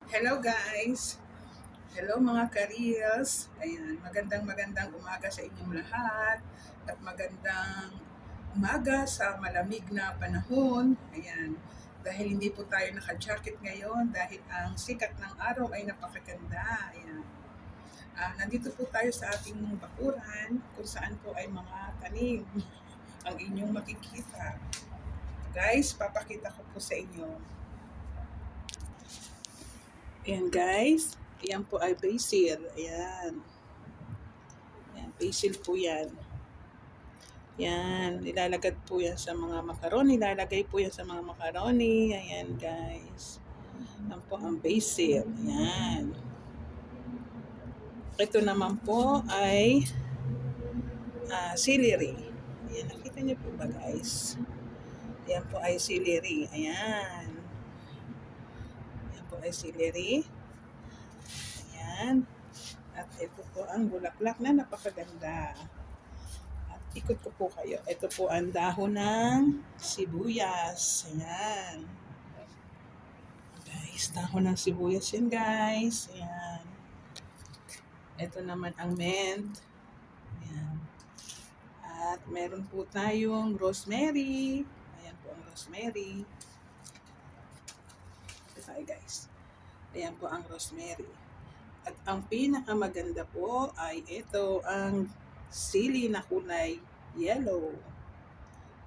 Hello guys! Hello mga ka-reels! Ayan, magandang umaga sa inyong lahat at magandang umaga sa malamig na panahon. Ayan, dahil hindi po tayo naka-jacket ngayon dahil ang sikat ng araw ay napakaganda. Ayan. Nandito po tayo sa ating bakuran kung saan po ay mga tanim ang inyong makikita. Guys, papakita ko po sa inyo. Ayan guys, ayan po ay basil. Ayan. Ayan, basil po yan. Yan, nilalagad po yan sa mga macaroni. Nilalagay po yan sa mga macaroni. Ayan guys. Yan po ang basil. Ayan. Ito naman po ay celery. Ayan, nakita niyo po ba guys? Ayan po ay celery. Ayan. Ayan po ay celery. Ayan. At ito po ang bulaklak na napakaganda. At ikot ko po kayo. Ito po ang dahon ng sibuyas. Ayan. Guys, dahon ng sibuyas yan guys. Ayan. Ito naman ang mint. Ayan. At meron po tayong rosemary. Ayan po ang rosemary. Okay guys. Ayan po ang rosemary. At ang pinakamaganda po ay ito ang sili na kulay yellow.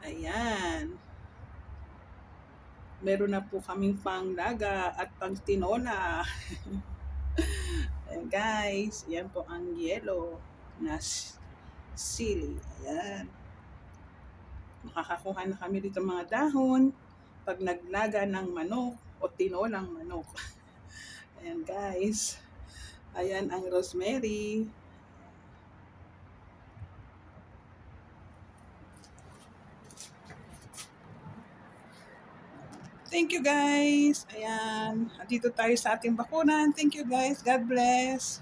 Ayan. Meron na po kaming panglaga at pang tinola. Ayan guys, yan po ang yellow na sili. Ayan. Makakakuha na kami dito mga dahon pag naglaga ng manok o tinolang manok. Ayan guys. Ayan ang rosemary. Thank you guys. Ayan. Dito tayo sa ating bakuran. Thank you guys. God bless.